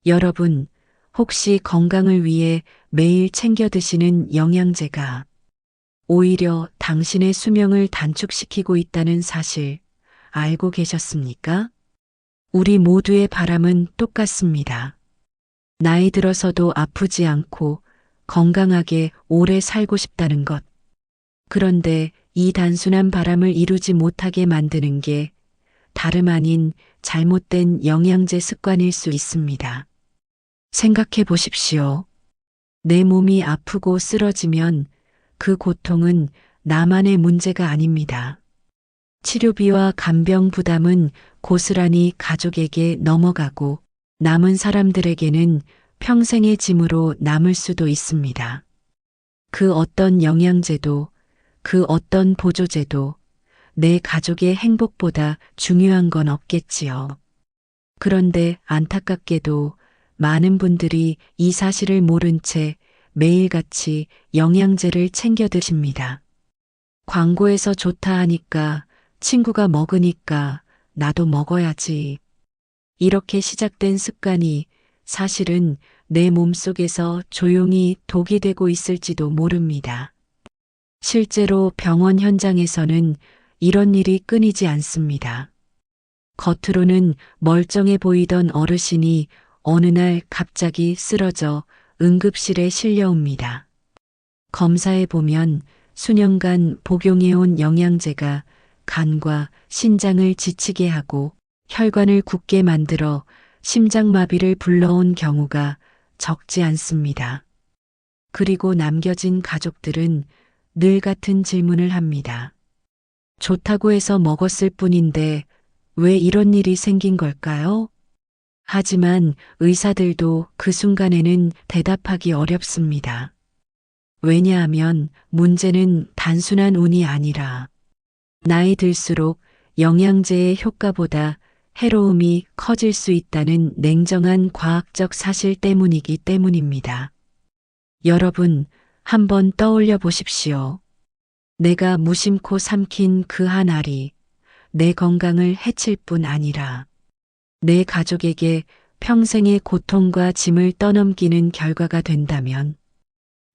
여러분, 혹시 건강을 위해 매일 챙겨 드시는 영양제가 오히려 당신의 수명을 단축시키고 있다는 사실 알고 계셨습니까? 우리 모두의 바람은 똑같습니다. 나이 들어서도 아프지 않고 건강하게 오래 살고 싶다는 것. 그런데 이 단순한 바람을 이루지 못하게 만드는 게 다름 아닌 잘못된 영양제 습관일 수 있습니다. 생각해 보십시오. 내 몸이 아프고 쓰러지면 그 고통은 나만의 문제가 아닙니다. 치료비와 간병 부담은 고스란히 가족에게 넘어가고 남은 사람들에게는 평생의 짐으로 남을 수도 있습니다. 그 어떤 영양제도, 그 어떤 보조제도 내 가족의 행복보다 중요한 건 없겠지요. 그런데 안타깝게도 많은 분들이 이 사실을 모른 채 매일같이 영양제를 챙겨 드십니다. 광고에서 좋다 하니까, 친구가 먹으니까 나도 먹어야지. 이렇게 시작된 습관이 사실은 내 몸속에서 조용히 독이 되고 있을지도 모릅니다. 실제로 병원 현장에서는 이런 일이 끊이지 않습니다. 겉으로는 멀쩡해 보이던 어르신이 어느 날 갑자기 쓰러져 응급실에 실려옵니다. 검사해 보면 수년간 복용해온 영양제가 간과 신장을 지치게 하고 혈관을 굳게 만들어 심장마비를 불러온 경우가 적지 않습니다. 그리고 남겨진 가족들은 늘 같은 질문을 합니다. 좋다고 해서 먹었을 뿐인데 왜 이런 일이 생긴 걸까요? 하지만 의사들도 그 순간에는 대답하기 어렵습니다. 왜냐하면 문제는 단순한 운이 아니라 나이 들수록 영양제의 효과보다 해로움이 커질 수 있다는 냉정한 과학적 사실 때문이기 때문입니다. 여러분, 한번 떠올려 보십시오. 내가 무심코 삼킨 그 한 알이 내 건강을 해칠 뿐 아니라 내 가족에게 평생의 고통과 짐을 떠넘기는 결과가 된다면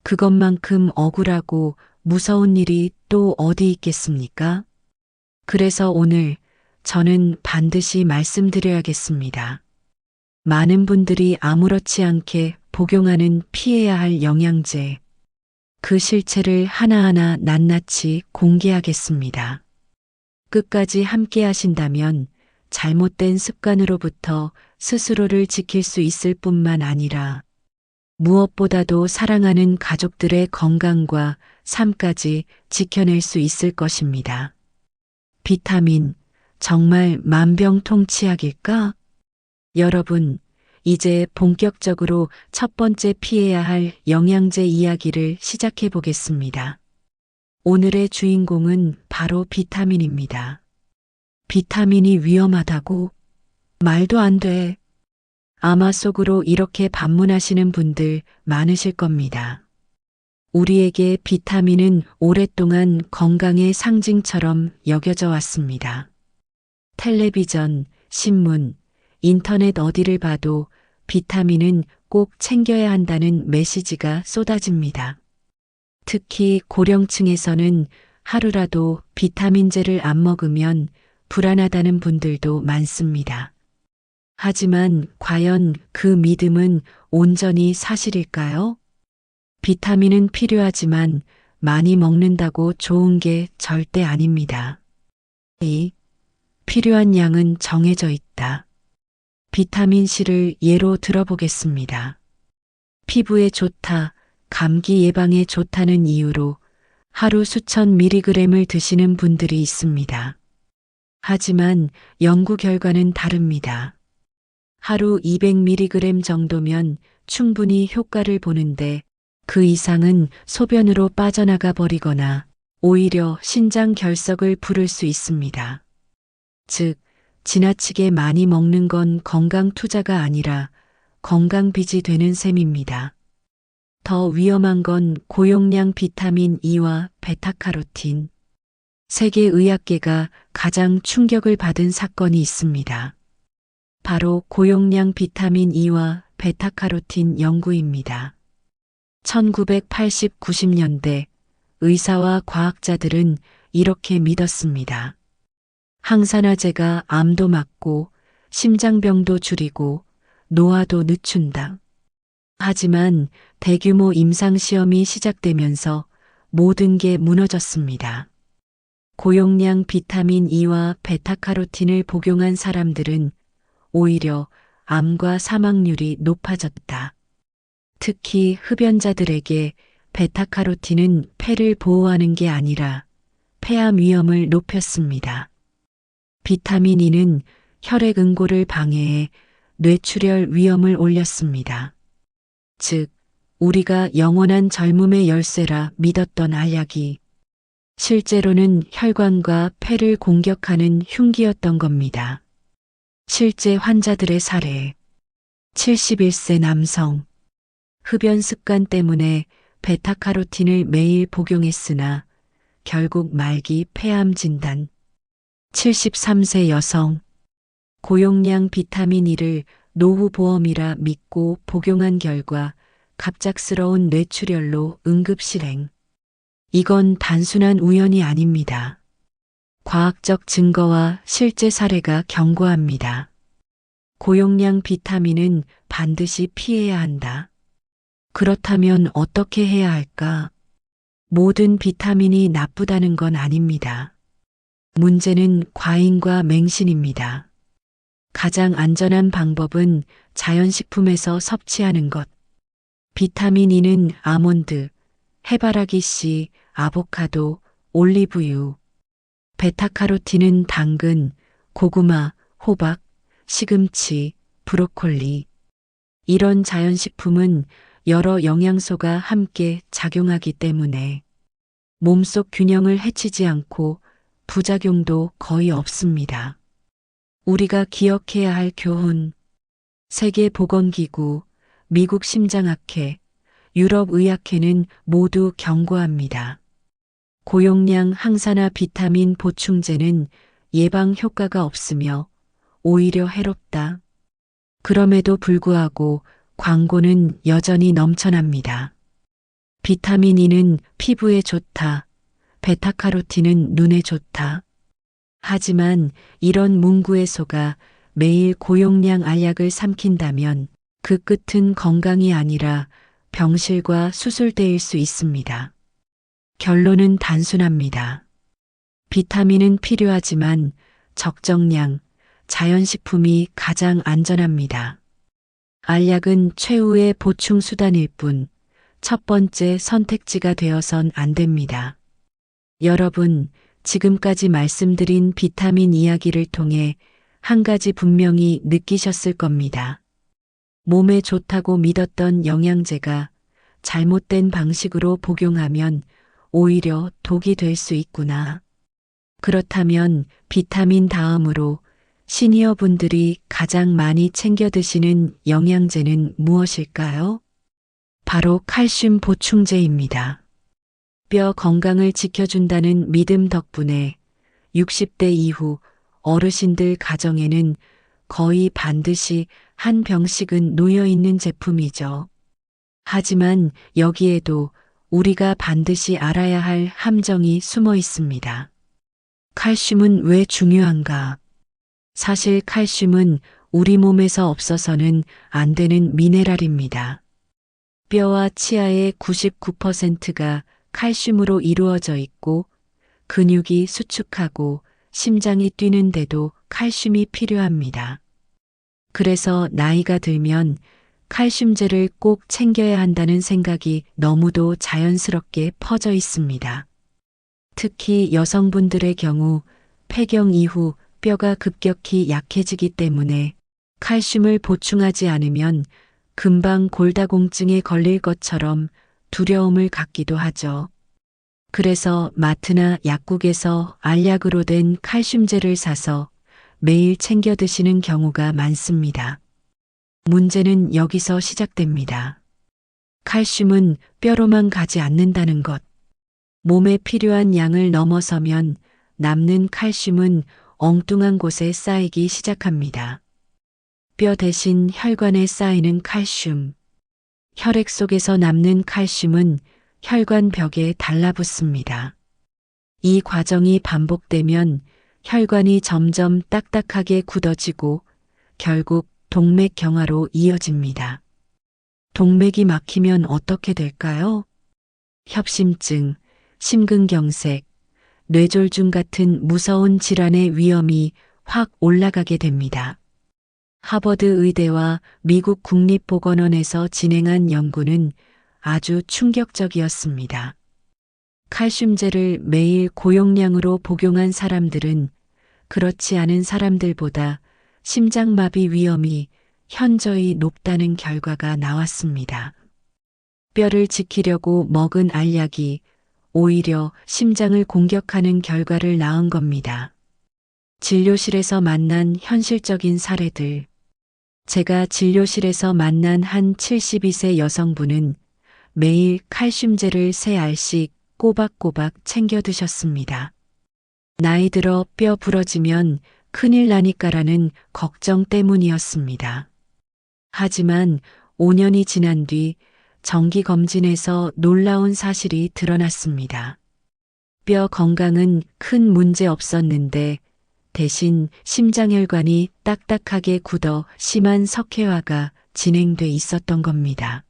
그것만큼 억울하고 무서운 일이 또 어디 있겠습니까? 그래서 오늘 저는 반드시 말씀드려야겠습니다. 많은 분들이 아무렇지 않게 복용하는 피해야 할 영양제, 그 실체를 하나하나 낱낱이 공개하겠습니다. 끝까지 함께 하신다면 잘못된 습관으로부터 스스로를 지킬 수 있을 뿐만 아니라 무엇보다도 사랑하는 가족들의 건강과 삶까지 지켜낼 수 있을 것입니다. 비타민, 정말 만병통치약일까? 여러분, 이제 본격적으로 첫 번째 피해야 할 영양제 이야기를 시작해 보겠습니다. 오늘의 주인공은 바로 비타민입니다. 비타민이 위험하다고? 말도 안 돼. 아마 속으로 이렇게 반문하시는 분들 많으실 겁니다. 우리에게 비타민은 오랫동안 건강의 상징처럼 여겨져 왔습니다. 텔레비전, 신문, 인터넷 어디를 봐도 비타민은 꼭 챙겨야 한다는 메시지가 쏟아집니다. 특히 고령층에서는 하루라도 비타민제를 안 먹으면 불안하다는 분들도 많습니다. 하지만 과연 그 믿음은 온전히 사실일까요? 비타민은 필요하지만 많이 먹는다고 좋은 게 절대 아닙니다. 필요한 양은 정해져 있다. 비타민 C를 예로 들어보겠습니다. 피부에 좋다, 감기 예방에 좋다는 이유로 하루 수천 미리그램을 드시는 분들이 있습니다. 하지만 연구 결과는 다릅니다. 하루 200mg 정도면 충분히 효과를 보는데 그 이상은 소변으로 빠져나가 버리거나 오히려 신장 결석을 부를 수 있습니다. 즉, 지나치게 많이 먹는 건 건강 투자가 아니라 건강 빚이 되는 셈입니다. 더 위험한 건 고용량 비타민 E와 베타카로틴. 세계의학계가 가장 충격을 받은 사건이 있습니다. 바로 고용량 비타민 E와 베타카로틴 연구입니다. 1980, 90년대 의사와 과학자들은 이렇게 믿었습니다. 항산화제가 암도 막고 심장병도 줄이고 노화도 늦춘다. 하지만 대규모 임상시험이 시작되면서 모든 게 무너졌습니다. 고용량 비타민 E와 베타카로틴을 복용한 사람들은 오히려 암과 사망률이 높아졌다. 특히 흡연자들에게 베타카로틴은 폐를 보호하는 게 아니라 폐암 위험을 높였습니다. 비타민 E는 혈액 응고를 방해해 뇌출혈 위험을 올렸습니다. 즉, 우리가 영원한 젊음의 열쇠라 믿었던 알약이 실제로는 혈관과 폐를 공격하는 흉기였던 겁니다. 실제 환자들의 사례. 71세 남성. 흡연 습관 때문에 베타카로틴을 매일 복용했으나 결국 말기 폐암 진단. 73세 여성. 고용량 비타민 E를 노후보험이라 믿고 복용한 결과 갑작스러운 뇌출혈로 응급실행. 이건 단순한 우연이 아닙니다. 과학적 증거와 실제 사례가 경고합니다. 고용량 비타민은 반드시 피해야 한다. 그렇다면 어떻게 해야 할까? 모든 비타민이 나쁘다는 건 아닙니다. 문제는 과잉과 맹신입니다. 가장 안전한 방법은 자연식품에서 섭취하는 것. 비타민 E는 아몬드, 해바라기 씨, 아보카도, 올리브유. 베타카로틴은 당근, 고구마, 호박, 시금치, 브로콜리. 이런 자연식품은 여러 영양소가 함께 작용하기 때문에 몸속 균형을 해치지 않고 부작용도 거의 없습니다. 우리가 기억해야 할 교훈. 세계보건기구, 미국 심장학회, 유럽의학회는 모두 경고합니다. 고용량 항산화 비타민 보충제는 예방 효과가 없으며 오히려 해롭다. 그럼에도 불구하고 광고는 여전히 넘쳐납니다. 비타민 E는 피부에 좋다. 베타카로틴은 눈에 좋다. 하지만 이런 문구에 속아 매일 고용량 알약을 삼킨다면 그 끝은 건강이 아니라 병실과 수술대일 수 있습니다. 결론은 단순합니다. 비타민은 필요하지만 적정량, 자연식품이 가장 안전합니다. 알약은 최후의 보충 수단일 뿐 첫 번째 선택지가 되어선 안 됩니다. 여러분, 지금까지 말씀드린 비타민 이야기를 통해 한 가지 분명히 느끼셨을 겁니다. 몸에 좋다고 믿었던 영양제가 잘못된 방식으로 복용하면 오히려 독이 될 수 있구나. 그렇다면 비타민 다음으로 시니어 분들이 가장 많이 챙겨 드시는 영양제는 무엇일까요? 바로 칼슘 보충제입니다. 뼈 건강을 지켜준다는 믿음 덕분에 60대 이후 어르신들 가정에는 거의 반드시 한 병씩은 놓여 있는 제품이죠. 하지만 여기에도 우리가 반드시 알아야 할 함정이 숨어 있습니다. 칼슘은 왜 중요한가? 사실 칼슘은 우리 몸에서 없어서는 안 되는 미네랄입니다. 뼈와 치아의 99%가 칼슘으로 이루어져 있고 근육이 수축하고 심장이 뛰는데도 칼슘이 필요합니다. 그래서 나이가 들면 칼슘제를 꼭 챙겨야 한다는 생각이 너무도 자연스럽게 퍼져 있습니다. 특히 여성분들의 경우 폐경 이후 뼈가 급격히 약해지기 때문에 칼슘을 보충하지 않으면 금방 골다공증에 걸릴 것처럼 두려움을 갖기도 하죠. 그래서 마트나 약국에서 알약으로 된 칼슘제를 사서 매일 챙겨 드시는 경우가 많습니다. 문제는 여기서 시작됩니다. 칼슘은 뼈로만 가지 않는다는 것. 몸에 필요한 양을 넘어서면 남는 칼슘은 엉뚱한 곳에 쌓이기 시작합니다. 뼈 대신 혈관에 쌓이는 칼슘. 혈액 속에서 남는 칼슘은 혈관 벽에 달라붙습니다. 이 과정이 반복되면 혈관이 점점 딱딱하게 굳어지고 결국 동맥경화로 이어집니다. 동맥이 막히면 어떻게 될까요? 협심증, 심근경색, 뇌졸중 같은 무서운 질환의 위험이 확 올라가게 됩니다. 하버드 의대와 미국 국립보건원에서 진행한 연구는 아주 충격적이었습니다. 칼슘제를 매일 고용량으로 복용한 사람들은 그렇지 않은 사람들보다 심장마비 위험이 현저히 높다는 결과가 나왔습니다. 뼈를 지키려고 먹은 알약이 오히려 심장을 공격하는 결과를 낳은 겁니다. 진료실에서 만난 현실적인 사례들. 제가 진료실에서 만난 한 72세 여성분은 매일 칼슘제를 3알씩 꼬박꼬박 챙겨 드셨습니다. 나이 들어 뼈 부러지면 큰일 나니까라는 걱정 때문이었습니다. 하지만 5년이 지난 뒤 정기검진에서 놀라운 사실이 드러났습니다. 뼈 건강은 큰 문제 없었는데 대신 심장혈관이 딱딱하게 굳어 심한 석회화가 진행돼 있었던 겁니다.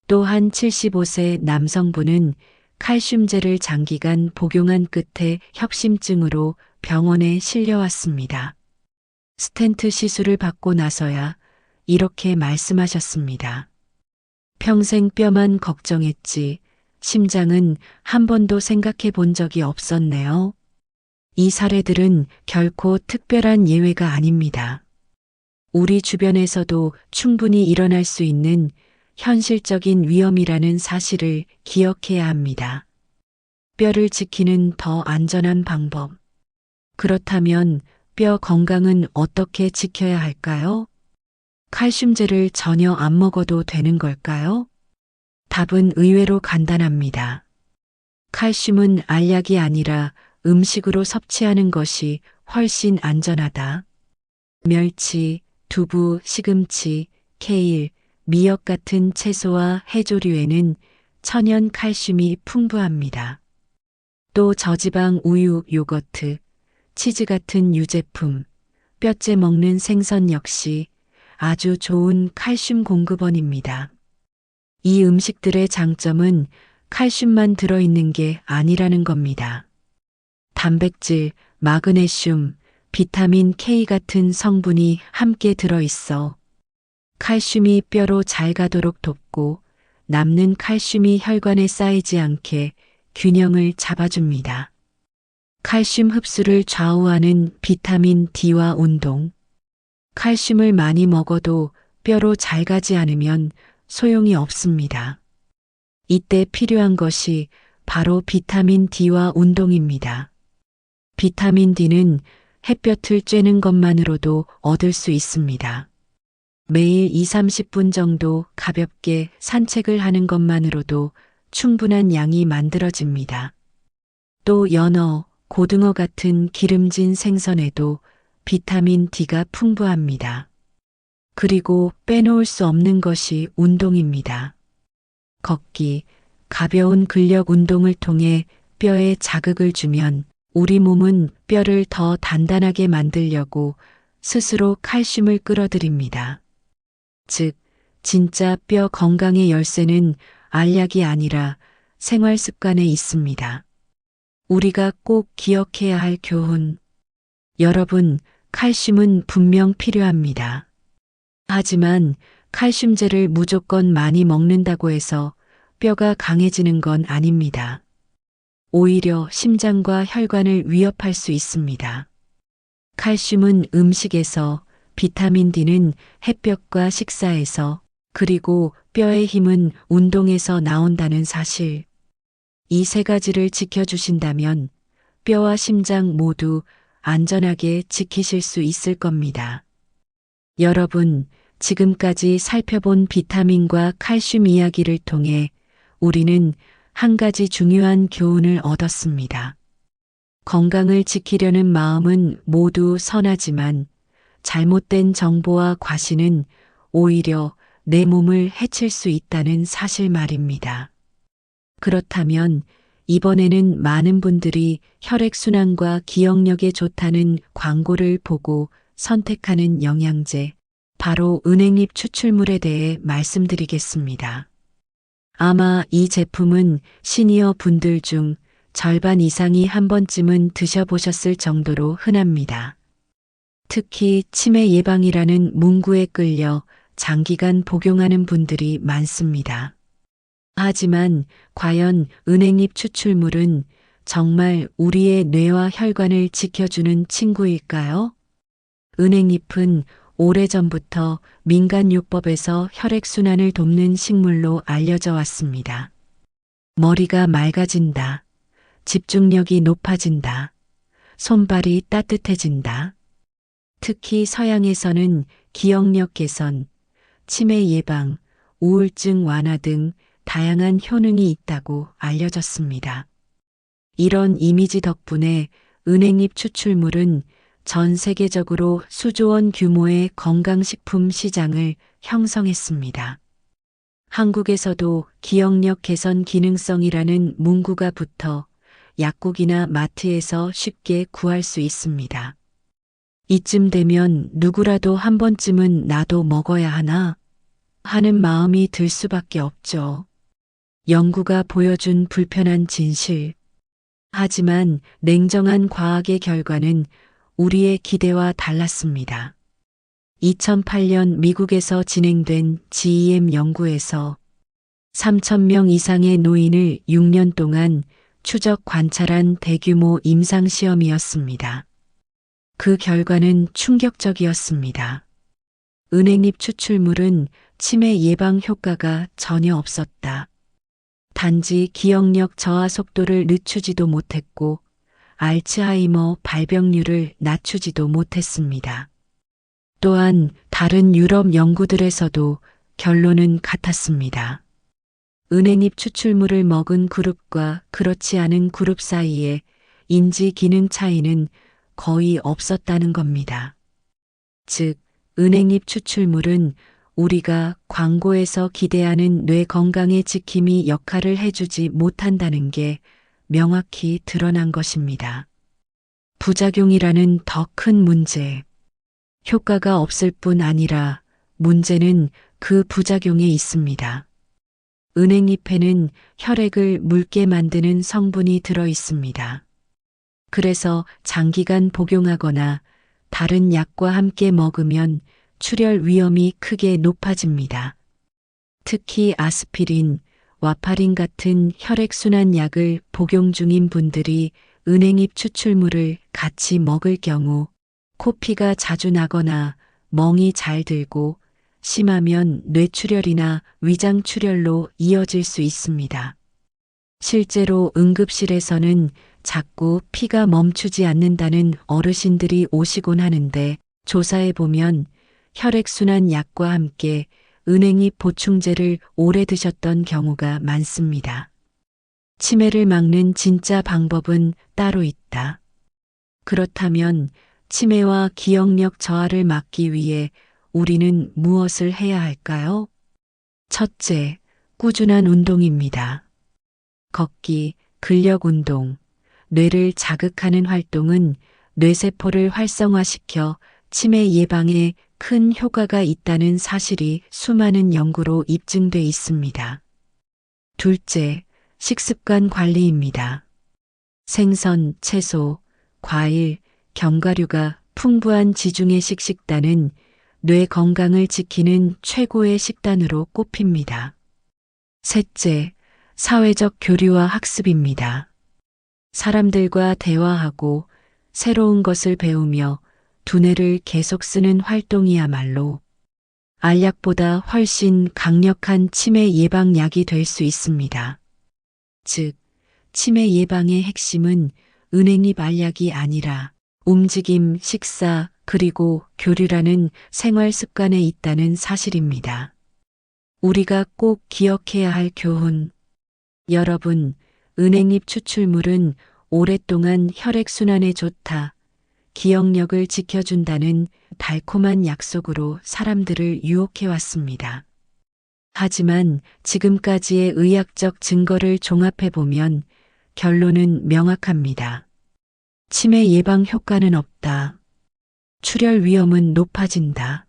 또 한 75세 남성분은 칼슘제를 장기간 복용한 끝에 협심증으로 병원에 실려왔습니다. 스텐트 시술을 받고 나서야 이렇게 말씀하셨습니다. 평생 뼈만 걱정했지 심장은 한 번도 생각해 본 적이 없었네요. 이 사례들은 결코 특별한 예외가 아닙니다. 우리 주변에서도 충분히 일어날 수 있는 현실적인 위험이라는 사실을 기억해야 합니다. 뼈를 지키는 더 안전한 방법. 그렇다면 뼈 건강은 어떻게 지켜야 할까요? 칼슘제를 전혀 안 먹어도 되는 걸까요? 답은 의외로 간단합니다. 칼슘은 알약이 아니라 음식으로 섭취하는 것이 훨씬 안전하다. 멸치, 두부, 시금치, 케일, 미역 같은 채소와 해조류에는 천연 칼슘이 풍부합니다. 또 저지방 우유, 요거트, 치즈 같은 유제품, 뼈째 먹는 생선 역시 아주 좋은 칼슘 공급원입니다. 이 음식들의 장점은 칼슘만 들어있는 게 아니라는 겁니다. 단백질, 마그네슘, 비타민 K 같은 성분이 함께 들어있어 칼슘이 뼈로 잘 가도록 돕고 남는 칼슘이 혈관에 쌓이지 않게 균형을 잡아줍니다. 칼슘 흡수를 좌우하는 비타민 D와 운동. 칼슘을 많이 먹어도 뼈로 잘 가지 않으면 소용이 없습니다. 이때 필요한 것이 바로 비타민 D와 운동입니다. 비타민 D는 햇볕을 쬐는 것만으로도 얻을 수 있습니다. 매일 2~30분 정도 가볍게 산책을 하는 것만으로도 충분한 양이 만들어집니다. 또 연어, 고등어 같은 기름진 생선에도 비타민 D가 풍부합니다. 그리고 빼놓을 수 없는 것이 운동입니다. 걷기, 가벼운 근력 운동을 통해 뼈에 자극을 주면 우리 몸은 뼈를 더 단단하게 만들려고 스스로 칼슘을 끌어들입니다. 즉, 진짜 뼈 건강의 열쇠는 알약이 아니라 생활 습관에 있습니다. 우리가 꼭 기억해야 할 교훈. 여러분, 칼슘은 분명 필요합니다. 하지만 칼슘제를 무조건 많이 먹는다고 해서 뼈가 강해지는 건 아닙니다. 오히려 심장과 혈관을 위협할 수 있습니다. 칼슘은 음식에서, 비타민 D는 햇볕과 식사에서, 그리고 뼈의 힘은 운동에서 나온다는 사실. 이 3가지를 지켜주신다면 뼈와 심장 모두 안전하게 지키실 수 있을 겁니다. 여러분, 지금까지 살펴본 비타민과 칼슘 이야기를 통해 우리는 한 가지 중요한 교훈을 얻었습니다. 건강을 지키려는 마음은 모두 선하지만 잘못된 정보와 과시는 오히려 내 몸을 해칠 수 있다는 사실 말입니다. 그렇다면 이번에는 많은 분들이 혈액순환과 기억력에 좋다는 광고를 보고 선택하는 영양제, 바로 은행잎 추출물에 대해 말씀드리겠습니다. 아마 이 제품은 시니어 분들 중 절반 이상이 한 번쯤은 드셔보셨을 정도로 흔합니다. 특히 치매 예방이라는 문구에 끌려 장기간 복용하는 분들이 많습니다. 하지만 과연 은행잎 추출물은 정말 우리의 뇌와 혈관을 지켜주는 친구일까요? 은행잎은 오래전부터 민간요법에서 혈액순환을 돕는 식물로 알려져 왔습니다. 머리가 맑아진다. 집중력이 높아진다. 손발이 따뜻해진다. 특히 서양에서는 기억력 개선, 치매 예방, 우울증 완화 등 다양한 효능이 있다고 알려졌습니다. 이런 이미지 덕분에 은행잎 추출물은 전 세계적으로 수조 원 규모의 건강식품 시장을 형성했습니다. 한국에서도 기억력 개선 기능성이라는 문구가 붙어 약국이나 마트에서 쉽게 구할 수 있습니다. 이쯤 되면 누구라도 한 번쯤은 나도 먹어야 하나 하는 마음이 들 수밖에 없죠. 연구가 보여준 불편한 진실. 하지만 냉정한 과학의 결과는 우리의 기대와 달랐습니다. 2008년 미국에서 진행된 GEM 연구에서 3,000명 이상의 노인을 6년 동안 추적 관찰한 대규모 임상시험이었습니다. 그 결과는 충격적이었습니다. 은행잎 추출물은 치매 예방 효과가 전혀 없었다. 단지 기억력 저하 속도를 늦추지도 못했고 알츠하이머 발병률을 낮추지도 못했습니다. 또한 다른 유럽 연구들에서도 결론은 같았습니다. 은행잎 추출물을 먹은 그룹과 그렇지 않은 그룹 사이에 인지 기능 차이는 거의 없었다는 겁니다. 즉, 은행잎 추출물은 우리가 광고에서 기대하는 뇌 건강의 지킴이 역할을 해주지 못한다는 게 명확히 드러난 것입니다. 부작용이라는 더 큰 문제. 효과가 없을 뿐 아니라 문제는 그 부작용에 있습니다. 은행잎에는 혈액을 묽게 만드는 성분이 들어 있습니다. 그래서 장기간 복용하거나 다른 약과 함께 먹으면 출혈 위험이 크게 높아집니다. 특히 아스피린, 와파린 같은 혈액순환 약을 복용 중인 분들이 은행잎 추출물을 같이 먹을 경우 코피가 자주 나거나 멍이 잘 들고 심하면 뇌출혈이나 위장출혈로 이어질 수 있습니다. 실제로 응급실에서는 자꾸 피가 멈추지 않는다는 어르신들이 오시곤 하는데 조사해 보면 혈액순환 약과 함께 은행잎 보충제를 오래 드셨던 경우가 많습니다. 치매를 막는 진짜 방법은 따로 있다. 그렇다면 치매와 기억력 저하를 막기 위해 우리는 무엇을 해야 할까요? 첫째, 꾸준한 운동입니다. 걷기, 근력 운동, 뇌를 자극하는 활동은 뇌세포를 활성화시켜 치매 예방에 큰 효과가 있다는 사실이 수많은 연구로 입증돼 있습니다. 둘째, 식습관 관리입니다. 생선, 채소, 과일, 견과류가 풍부한 지중해식 식단은 뇌 건강을 지키는 최고의 식단으로 꼽힙니다. 셋째, 사회적 교류와 학습입니다. 사람들과 대화하고 새로운 것을 배우며 두뇌를 계속 쓰는 활동이야말로 알약보다 훨씬 강력한 치매 예방약이 될 수 있습니다. 즉, 치매 예방의 핵심은 은행잎 알약이 아니라 움직임, 식사, 그리고 교류라는 생활 습관에 있다는 사실입니다. 우리가 꼭 기억해야 할 교훈. 여러분, 은행잎 추출물은 오랫동안 혈액순환에 좋다. 기억력을 지켜준다는 달콤한 약속으로 사람들을 유혹해왔습니다. 하지만 지금까지의 의학적 증거를 종합해보면 결론은 명확합니다. 치매 예방 효과는 없다. 출혈 위험은 높아진다.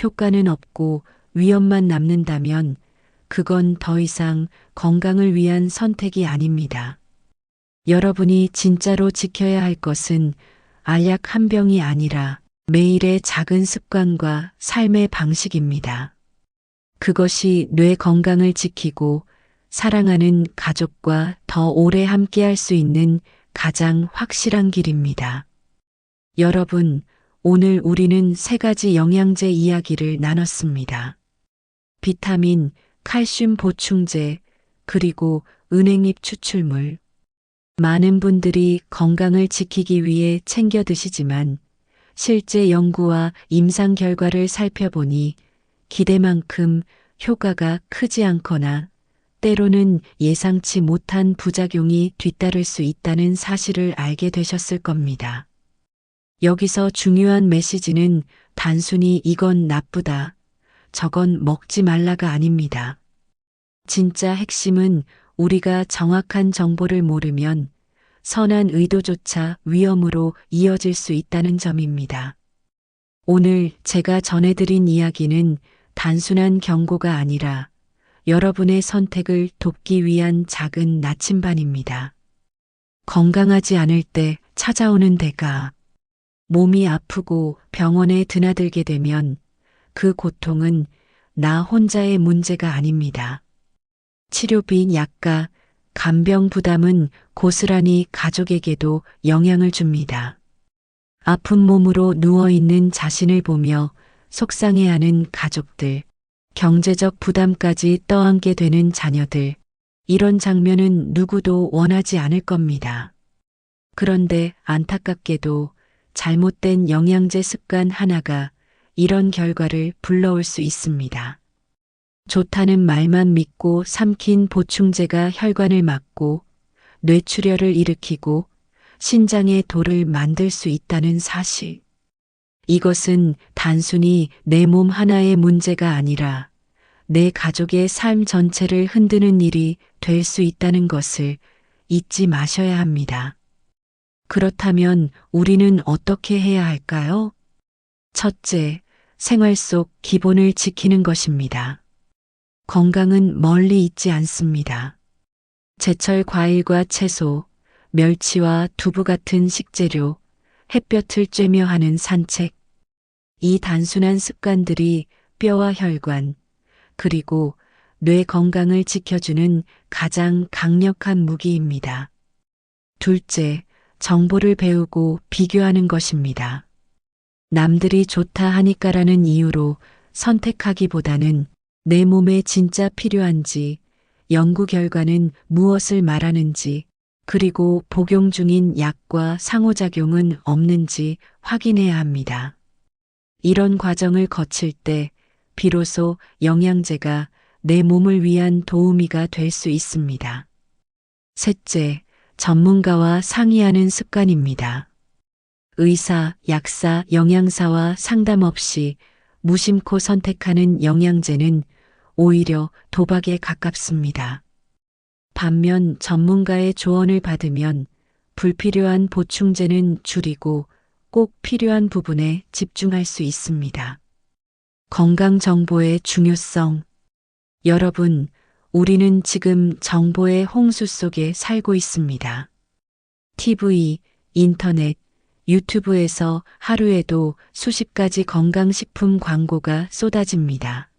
효과는 없고 위험만 남는다면 그건 더 이상 건강을 위한 선택이 아닙니다. 여러분이 진짜로 지켜야 할 것은 알약 한 병이 아니라 매일의 작은 습관과 삶의 방식입니다. 그것이 뇌 건강을 지키고 사랑하는 가족과 더 오래 함께할 수 있는 가장 확실한 길입니다. 여러분, 오늘 우리는 3가지 영양제 이야기를 나눴습니다. 비타민, 칼슘 보충제, 그리고 은행잎 추출물. 많은 분들이 건강을 지키기 위해 챙겨 드시지만 실제 연구와 임상 결과를 살펴보니 기대만큼 효과가 크지 않거나 때로는 예상치 못한 부작용이 뒤따를 수 있다는 사실을 알게 되셨을 겁니다. 여기서 중요한 메시지는 단순히 이건 나쁘다, 저건 먹지 말라가 아닙니다. 진짜 핵심은 우리가 정확한 정보를 모르면 선한 의도조차 위험으로 이어질 수 있다는 점입니다. 오늘 제가 전해드린 이야기는 단순한 경고가 아니라 여러분의 선택을 돕기 위한 작은 나침반입니다. 건강하지 않을 때 찾아오는 대가. 몸이 아프고 병원에 드나들게 되면 그 고통은 나 혼자의 문제가 아닙니다. 치료비, 약가, 간병 부담은 고스란히 가족에게도 영향을 줍니다. 아픈 몸으로 누워있는 자신을 보며 속상해하는 가족들, 경제적 부담까지 떠안게 되는 자녀들, 이런 장면은 누구도 원하지 않을 겁니다. 그런데 안타깝게도 잘못된 영양제 습관 하나가 이런 결과를 불러올 수 있습니다. 좋다는 말만 믿고 삼킨 보충제가 혈관을 막고 뇌출혈을 일으키고 신장에 돌을 만들 수 있다는 사실. 이것은 단순히 내 몸 하나의 문제가 아니라 내 가족의 삶 전체를 흔드는 일이 될 수 있다는 것을 잊지 마셔야 합니다. 그렇다면 우리는 어떻게 해야 할까요? 첫째, 생활 속 기본을 지키는 것입니다. 건강은 멀리 있지 않습니다. 제철 과일과 채소, 멸치와 두부 같은 식재료, 햇볕을 쬐며 하는 산책. 이 단순한 습관들이 뼈와 혈관, 그리고 뇌 건강을 지켜주는 가장 강력한 무기입니다. 둘째, 정보를 배우고 비교하는 것입니다. 남들이 좋다 하니까라는 이유로 선택하기보다는 내 몸에 진짜 필요한지, 연구 결과는 무엇을 말하는지, 그리고 복용 중인 약과 상호작용은 없는지 확인해야 합니다. 이런 과정을 거칠 때 비로소 영양제가 내 몸을 위한 도우미가 될 수 있습니다. 셋째, 전문가와 상의하는 습관입니다. 의사, 약사, 영양사와 상담 없이 무심코 선택하는 영양제는 오히려 도박에 가깝습니다. 반면 전문가의 조언을 받으면 불필요한 보충제는 줄이고 꼭 필요한 부분에 집중할 수 있습니다. 건강 정보의 중요성. 여러분, 우리는 지금 정보의 홍수 속에 살고 있습니다. TV, 인터넷, 유튜브에서 하루에도 수십 가지 건강식품 광고가 쏟아집니다.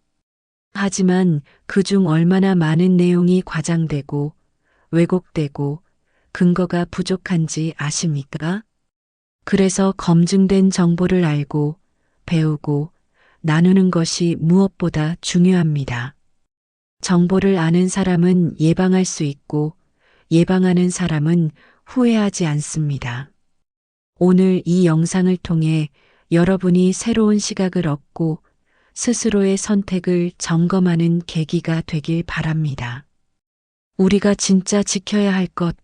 하지만 그중 얼마나 많은 내용이 과장되고 왜곡되고 근거가 부족한지 아십니까? 그래서 검증된 정보를 알고 배우고 나누는 것이 무엇보다 중요합니다. 정보를 아는 사람은 예방할 수 있고 예방하는 사람은 후회하지 않습니다. 오늘 이 영상을 통해 여러분이 새로운 시각을 얻고 스스로의 선택을 점검하는 계기가 되길 바랍니다. 우리가 진짜 지켜야 할 것,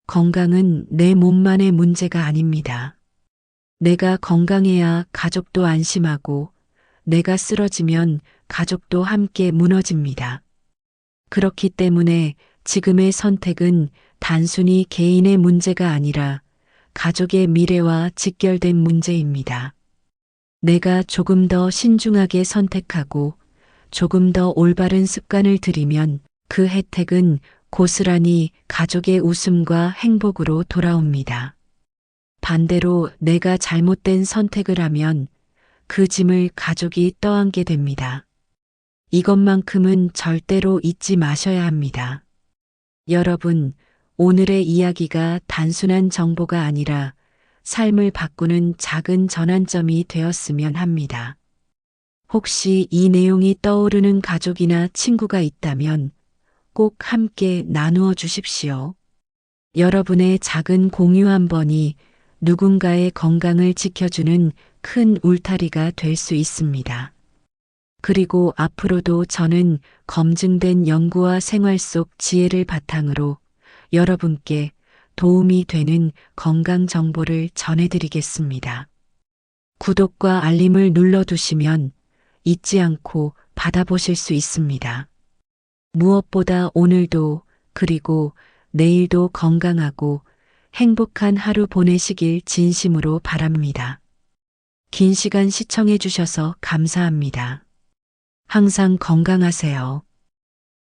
건강은 내 몸만의 문제가 아닙니다. 내가 건강해야 가족도 안심하고 내가 쓰러지면 가족도 함께 무너집니다. 그렇기 때문에 지금의 선택은 단순히 개인의 문제가 아니라 가족의 미래와 직결된 문제입니다. 내가 조금 더 신중하게 선택하고 조금 더 올바른 습관을 들이면 그 혜택은 고스란히 가족의 웃음과 행복으로 돌아옵니다. 반대로 내가 잘못된 선택을 하면 그 짐을 가족이 떠안게 됩니다. 이것만큼은 절대로 잊지 마셔야 합니다. 여러분, 오늘의 이야기가 단순한 정보가 아니라 삶을 바꾸는 작은 전환점이 되었으면 합니다. 혹시 이 내용이 떠오르는 가족이나 친구가 있다면 꼭 함께 나누어 주십시오. 여러분의 작은 공유 한 번이 누군가의 건강을 지켜주는 큰 울타리가 될 수 있습니다. 그리고 앞으로도 저는 검증된 연구와 생활 속 지혜를 바탕으로 여러분께 도움이 되는 건강 정보를 전해드리겠습니다. 구독과 알림을 눌러두시면 잊지 않고 받아보실 수 있습니다. 무엇보다 오늘도 그리고 내일도 건강하고 행복한 하루 보내시길 진심으로 바랍니다. 긴 시간 시청해 주셔서 감사합니다. 항상 건강하세요.